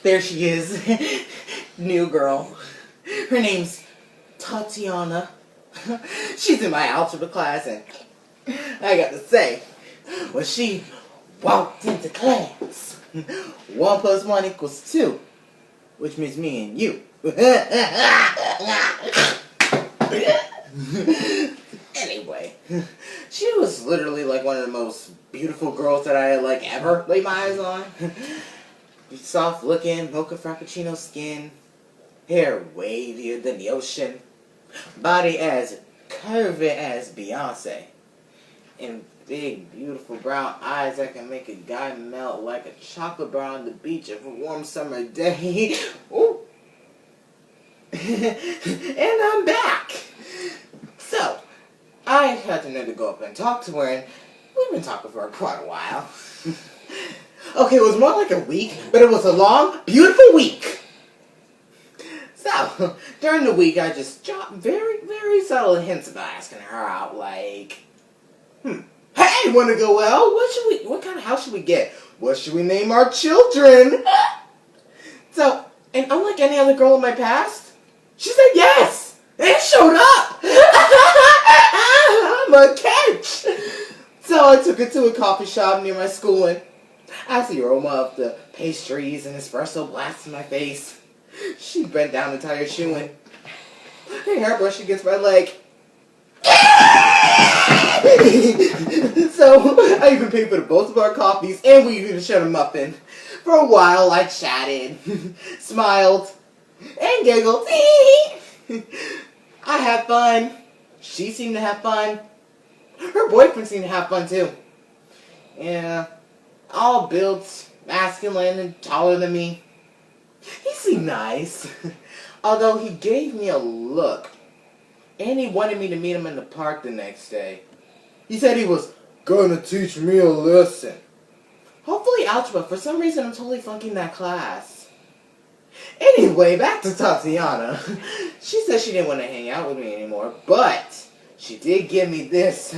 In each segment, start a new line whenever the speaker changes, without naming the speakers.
There she is. New girl. Her name's Tatiana. She's in my algebra class, and I got to say, when she walked into class, 1 plus 1 equals 2, which means me and you. Anyway, she was literally like one of the most beautiful girls that I had like ever laid my eyes on. Soft looking, mocha frappuccino skin, hair wavier than the ocean, body as curvy as Beyonce, and big beautiful brown eyes that can make a guy melt like a chocolate bar on the beach of a warm summer day. Ooh. And I'm back. So, I had to know to go up and talk to her, and we've been talking for quite a while. Okay, it was more like a week, but it was a long, beautiful week. So, during the week, I just dropped very, very subtle hints about asking her out, like, hey, wanna go out? What kind of house should we get? What should we name our children? So, and unlike any other girl in my past, she said yes! And showed up! I'm a catch! So I took her to a coffee shop near my school, and as the aroma of the pastries and espresso blasted my face, she bent down to tie her shoe, and her hairbrush against my leg. So I even paid for both of our coffees, and we even shared a muffin. For a while, I chatted, smiled, and giggled. I had fun. She seemed to have fun. Her boyfriend seemed to have fun too. Yeah, all built, masculine, and taller than me. He seemed nice, although he gave me a look, and he wanted me to meet him in the park the next day. He said he was gonna teach me a lesson. Hopefully algebra. For some reason, I'm totally flunking that class. Anyway, back to Tatiana. She said she didn't want to hang out with me anymore, but she did give me this.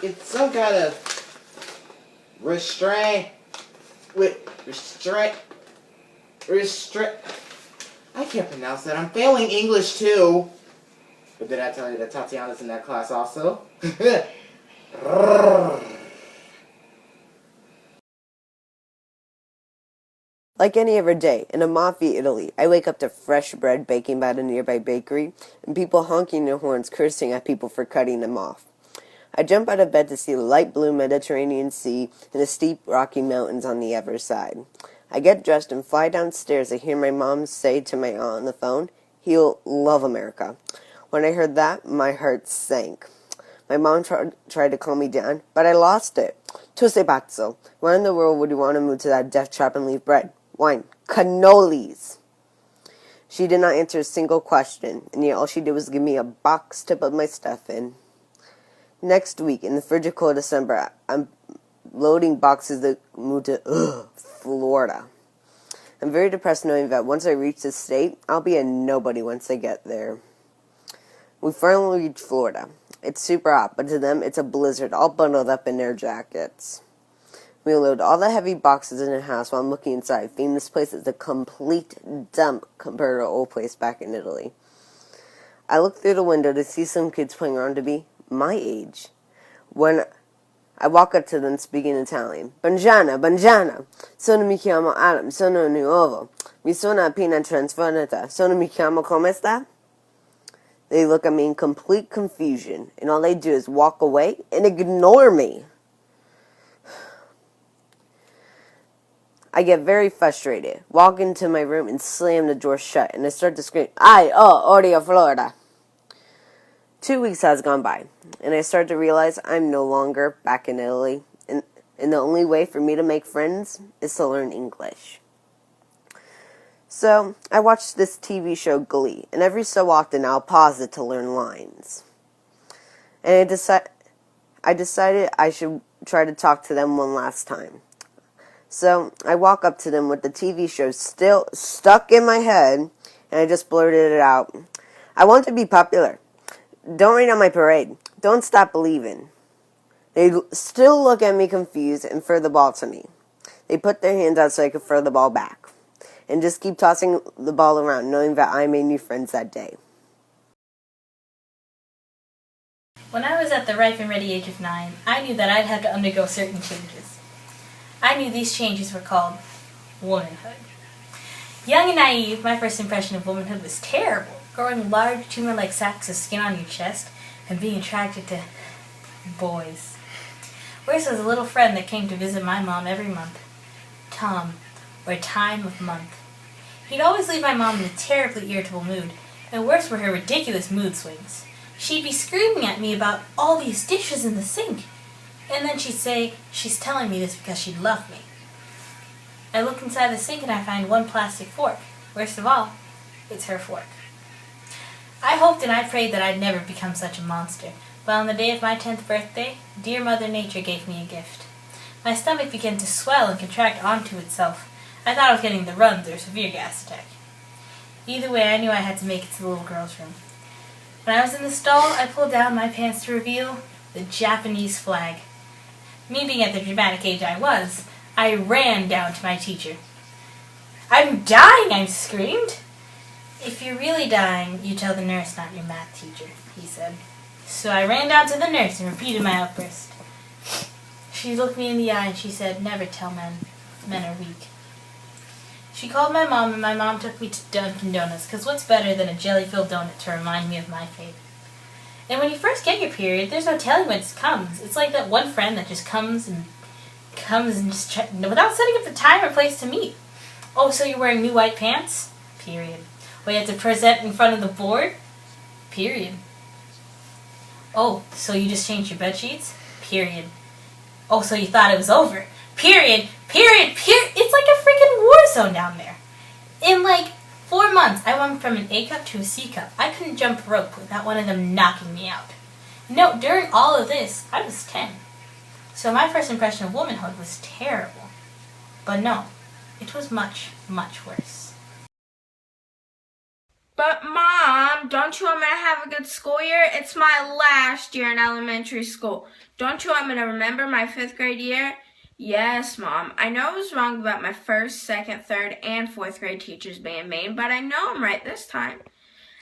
It's some kind of restraint. I can't pronounce that. I'm failing English too. But did I tell you that Tatiana's in that class also?
Like any other day, in Amalfi, Italy, I wake up to fresh bread baking by the nearby bakery, and people honking their horns cursing at people for cutting them off. I jump out of bed to see the light blue Mediterranean Sea and the steep Rocky Mountains on the other side. I get dressed and fly downstairs. I hear my mom say to my aunt on the phone, "He'll love America." When I heard that, my heart sank. My mom tried to calm me down, but I lost it. Tu sei pazzo. Why in the world would you want to move to that death trap and leave bread, wine, cannolis? She did not answer a single question, and yet all she did was give me a box to put my stuff in. Next week, in the frigid cold December, I'm loading boxes that move to Florida. I'm very depressed knowing that once I reach this state, I'll be a nobody once I get there. We finally reach Florida. It's super hot, but to them, it's a blizzard, all bundled up in their jackets. We load all the heavy boxes in the house while I'm looking inside, thinking this place is a complete dump compared to our old place back in Italy. I look through the window to see some kids playing around to be my age. When I walk up to them speaking Italian. Buongiorno, buongiorno. Sono mi chiamo Adam, sono nuovo. Mi sono appena trasferita. Sono mi chiamo come sta? They look at me in complete confusion, and all they do is walk away and ignore me. I get very frustrated, walk into my room and slam the door shut, and I start to scream, odio Florida. 2 weeks has gone by, and I start to realize I'm no longer back in Italy, and the only way for me to make friends is to learn English. So, I watched this TV show Glee, and every so often I'll pause it to learn lines. And I decided I should try to talk to them one last time. So, I walk up to them with the TV show still stuck in my head, and I just blurted it out. I want to be popular. Don't rain on my parade. Don't stop believing. They still look at me confused and throw the ball to me. They put their hands out so I could throw the ball back, and just keep tossing the ball around, knowing that I made new friends that day.
When I was at the ripe and ready age of 9, I knew that I'd have to undergo certain changes. I knew these changes were called womanhood. Young and naive, my first impression of womanhood was terrible. Growing large, tumor-like sacks of skin on your chest and being attracted to boys. Worse was a little friend that came to visit my mom every month. Tom, or time of month. He'd always leave my mom in a terribly irritable mood, and worse were her ridiculous mood swings. She'd be screaming at me about all these dishes in the sink, and then she'd say she's telling me this because she loved me. I look inside the sink and I find one plastic fork. Worst of all, it's her fork. I hoped and I prayed that I'd never become such a monster, but on the day of my 10th birthday, dear Mother Nature gave me a gift. My stomach began to swell and contract onto itself. I thought I was getting the runs or a severe gas attack. Either way, I knew I had to make it to the little girl's room. When I was in the stall, I pulled down my pants to reveal the Japanese flag. Me being at the dramatic age I was, I ran down to my teacher. "I'm dying!" I screamed. "If you're really dying, you tell the nurse, not your math teacher," he said. So I ran down to the nurse and repeated my outburst. She looked me in the eye and she said, "Never tell men. Men are weak." She called my mom, and my mom took me to Dunkin' Donuts, because what's better than a jelly-filled donut to remind me of my fate? And when you first get your period, there's no telling when it comes. It's like that one friend that just comes and just without setting up the time or place to meet. "Oh, so you're wearing new white pants?" Period. "Well, you have to present in front of the board?" Period. "Oh, so you just changed your bed sheets?" Period. "Oh, so you thought it was over?" Period. Period. Period. It's like a freaking war zone down there. In like 4 months, I went from an A cup to a C cup. I couldn't jump rope without one of them knocking me out. No, during all of this, I was 10. So my first impression of womanhood was terrible. But no, it was much, much worse.
But Mom, don't you want me to have a good school year? It's my last year in elementary school. Don't you want me to remember my 5th grade year? Yes, Mom. I know I was wrong about my 1st, 2nd, 3rd, and 4th grade teachers being mean, but I know I'm right this time.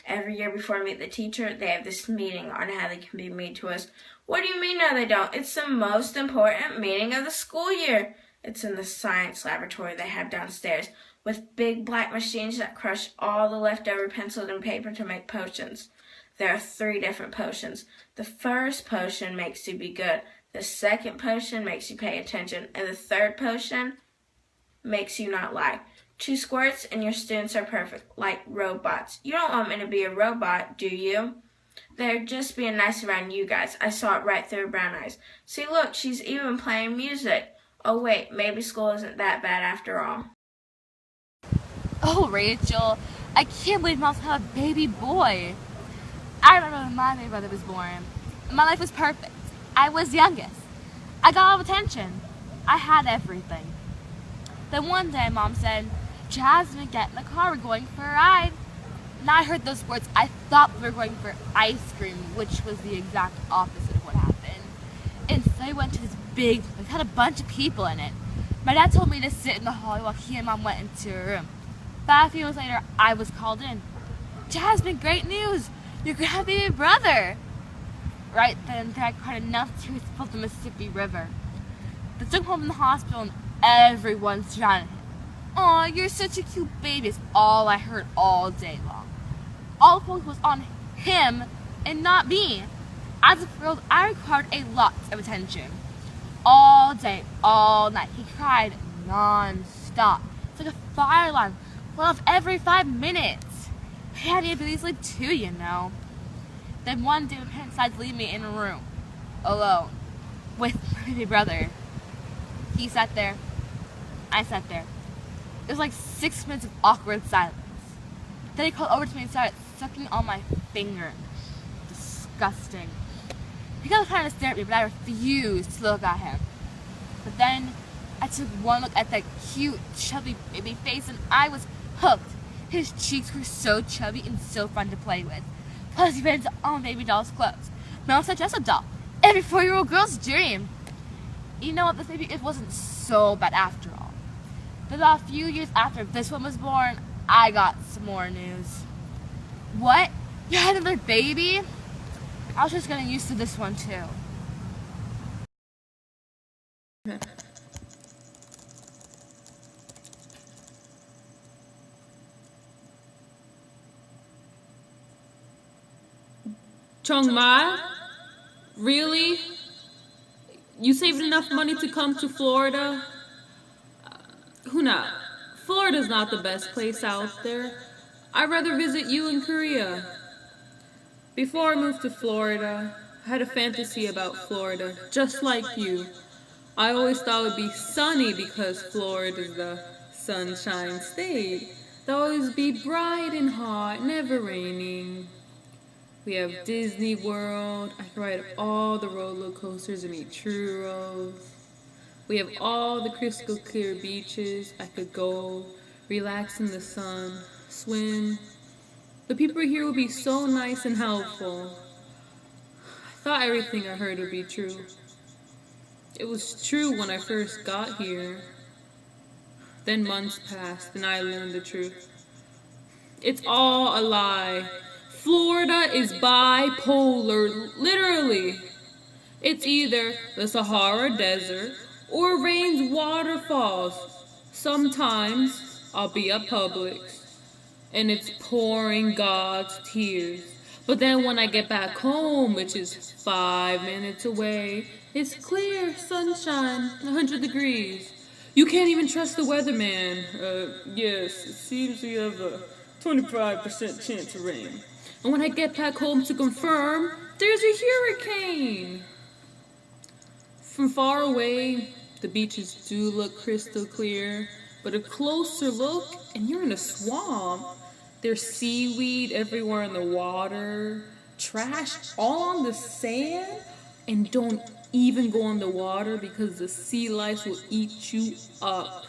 Every year before I meet the teacher, they have this meeting on how they can be mean to us. What do you mean, no, they don't? It's the most important meeting of the school year. It's in the science laboratory they have downstairs, with big black machines that crush all the leftover pencils and paper to make potions. There are 3 different potions. The first potion makes you be good. The second potion makes you pay attention. And the third potion makes you not lie. 2 squirts and your students are perfect, like robots. You don't want me to be a robot, do you? They're just being nice around you guys. I saw it right through her brown eyes. See, look, she's even playing music. Oh, wait, maybe school isn't that bad after all.
Oh, Rachel, I can't believe Mom's had a baby boy. I remember when my baby brother was born. My life was perfect. I was youngest. I got all the attention. I had everything. Then one day, Mom said, "Jasmine, get in the car. We're going for a ride." And I heard those words. I thought we were going for ice cream, which was the exact opposite of what happened. Instead, we went to this big, it had a bunch of people in it. My dad told me to sit in the hallway while he and Mom went into a room. But a few minutes later, I was called in. "Jasmine, great news! You're gonna have a baby brother!" Right then, I cried enough tears to fill the Mississippi River. They took him home from the hospital and everyone surrounded him. "Aw, you're such a cute baby," is all I heard all day long. All the focus was on him and not me. As a girl, I required a lot of attention. All day, all night, he cried non-stop. It's like a fire alarm, went off every 5 minutes. He had me ability to sleep too, you know. Then one day, my parents decided to leave me in a room, alone, with my baby brother. He sat there, I sat there. It was like 6 minutes of awkward silence. Then he called over to me and started sucking on my finger. Disgusting. He kept trying to stare at me, but I refused to look at him. But then I took one look at that cute, chubby baby face, and I was hooked. His cheeks were so chubby and so fun to play with. Plus, he fitted into all my baby doll's clothes. Mom said, "Just a doll. Every 4-year-old girl's dream." You know what, this maybe it wasn't so bad after all. But about a few years after this one was born, I got some more news. What? You had another baby? I was just getting used to this one too.
Chung Ma? Really? You saved enough money to come to Florida? Huna, Florida's not the best place out there. I'd rather visit you in Korea. Before I moved to Florida, I had a fantasy about Florida, just like you. I always thought it would be sunny because Florida's the sunshine state. There'll always be bright and hot, never raining. We have Disney World. I can ride all the roller coasters and eat churros. We have all the crystal clear beaches. I could go, relax in the sun, swim. The people here would be so nice and helpful. I thought everything I heard would be true. It was true when I first got here. Then months passed and I learned the truth. It's all a lie. Florida is bipolar, literally. It's either the Sahara Desert or it rains waterfalls. Sometimes I'll be at Publix and it's pouring God's tears. But then when I get back home, which is 5 minutes away, it's clear, sunshine, 100 degrees. You can't even trust the weatherman. Yes, it seems we have a 25% chance of rain. And when I get back home to confirm, there's a hurricane. From far away, the beaches do look crystal clear, but a closer look, and you're in a swamp. There's seaweed everywhere in the water, trash all on the sand, and don't even go in the water because the sea lice will eat you up.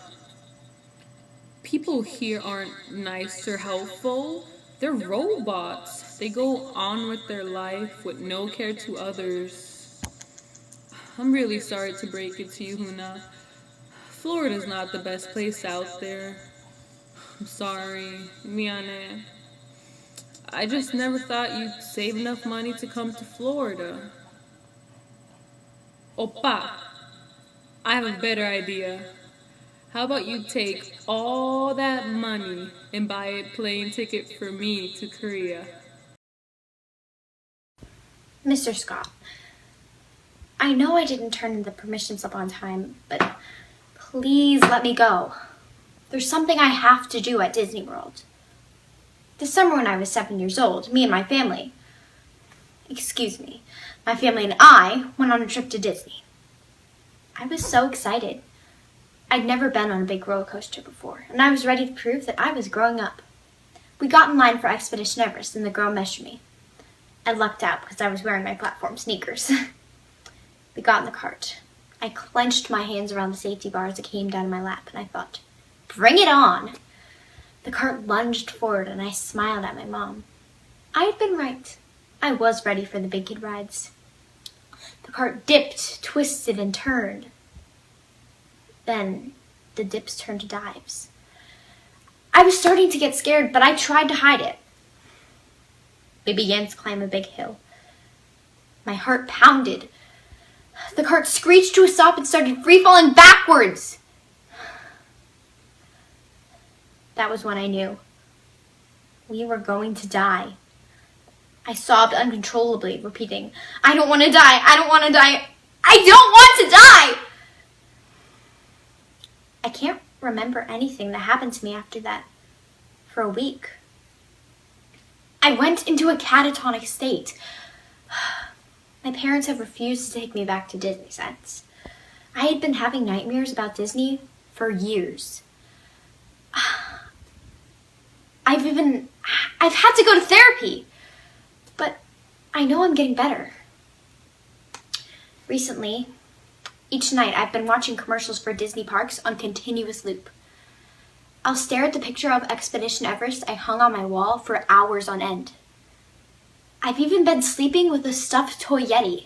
People here aren't nice or helpful. They're robots. They go on with their life with no care to others. I'm really sorry to break it to you, Huna. Florida's not the best place out there. I'm sorry. Miane. I just never thought you'd save enough money to come to Florida. Oppa, I have a better idea. How about you take all that money and buy a plane ticket for me to Korea?
Mr. Scott, I know I didn't turn in the permission slip on time, but please let me go. There's something I have to do at Disney World. This summer when I was 7 years old, me and my family, my family and I went on a trip to Disney. I was so excited. I'd never been on a big roller coaster before, and I was ready to prove that I was growing up. We got in line for Expedition Everest, and the girl measured me. I lucked out because I was wearing my platform sneakers. We got in the cart. I clenched my hands around the safety bar as it came down in my lap, and I thought, bring it on! The cart lunged forward, and I smiled at my mom. I had been right. I was ready for the big kid rides. The cart dipped, twisted, and turned. Then the dips turned to dives. I was starting to get scared, but I tried to hide it. We began to climb a big hill. My heart pounded. The cart screeched to a stop and started free-falling backwards. That was when I knew. We were going to die. I sobbed uncontrollably, repeating, I don't want to die, I don't want to die, I don't want to die! I can't remember anything that happened to me after that for a week. I went into a catatonic state. My parents have refused to take me back to Disney since. I had been having nightmares about Disney for years. I've had to go to therapy, but I know I'm getting better. Recently, each night I've been watching commercials for Disney parks on continuous loop. I'll stare at the picture of Expedition Everest I hung on my wall for hours on end. I've even been sleeping with a stuffed toy Yeti.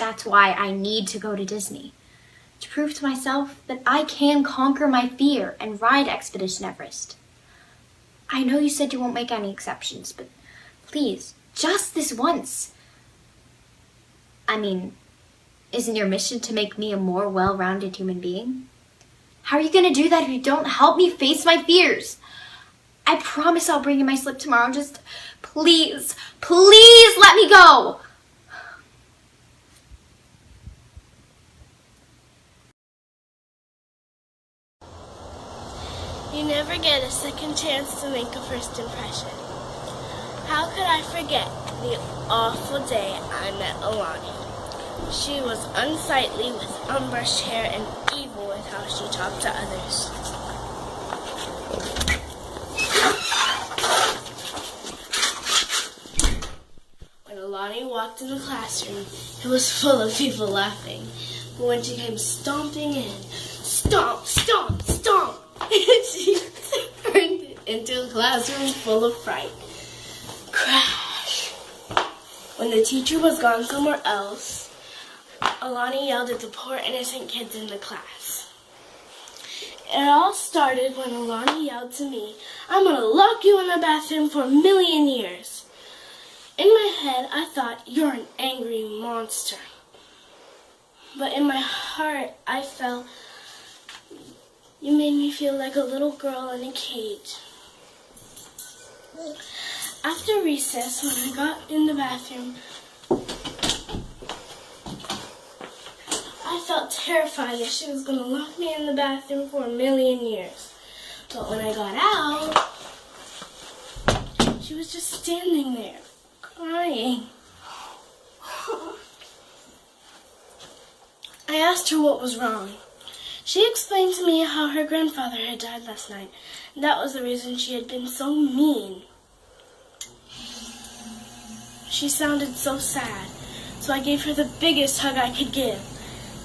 That's why I need to go to Disney. To prove to myself that I can conquer my fear and ride Expedition Everest. I know you said you won't make any exceptions, but please, just this once. I mean, isn't your mission to make me a more well-rounded human being? How are you going to do that if you don't help me face my fears? I promise I'll bring you my slip tomorrow. Just please, please let me go.
You never get a second chance to make a first impression. How could I forget the awful day I met Alani? She was unsightly with unbrushed hair and evil with how she talked to others. When Alani walked in the classroom, it was full of people laughing. But when she came stomping in, stomp, stomp, stomp, she turned into a classroom full of fright. Crash! When the teacher was gone somewhere else, Alani yelled at the poor innocent kids in the class. It all started when Alani yelled to me, "I'm going to lock you in the bathroom for a million years." In my head, I thought, "You're an angry monster." But in my heart, I felt, "You made me feel like a little girl in a cage." After recess, when I got in the bathroom, I felt terrified that she was going to lock me in the bathroom for a million years. But when I got out, she was just standing there, crying. I asked her what was wrong. She explained to me how her grandfather had died last night, and that was the reason she had been so mean. She sounded so sad, so I gave her the biggest hug I could give.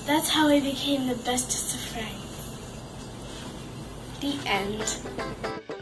That's how I became the bestest of friends. The end.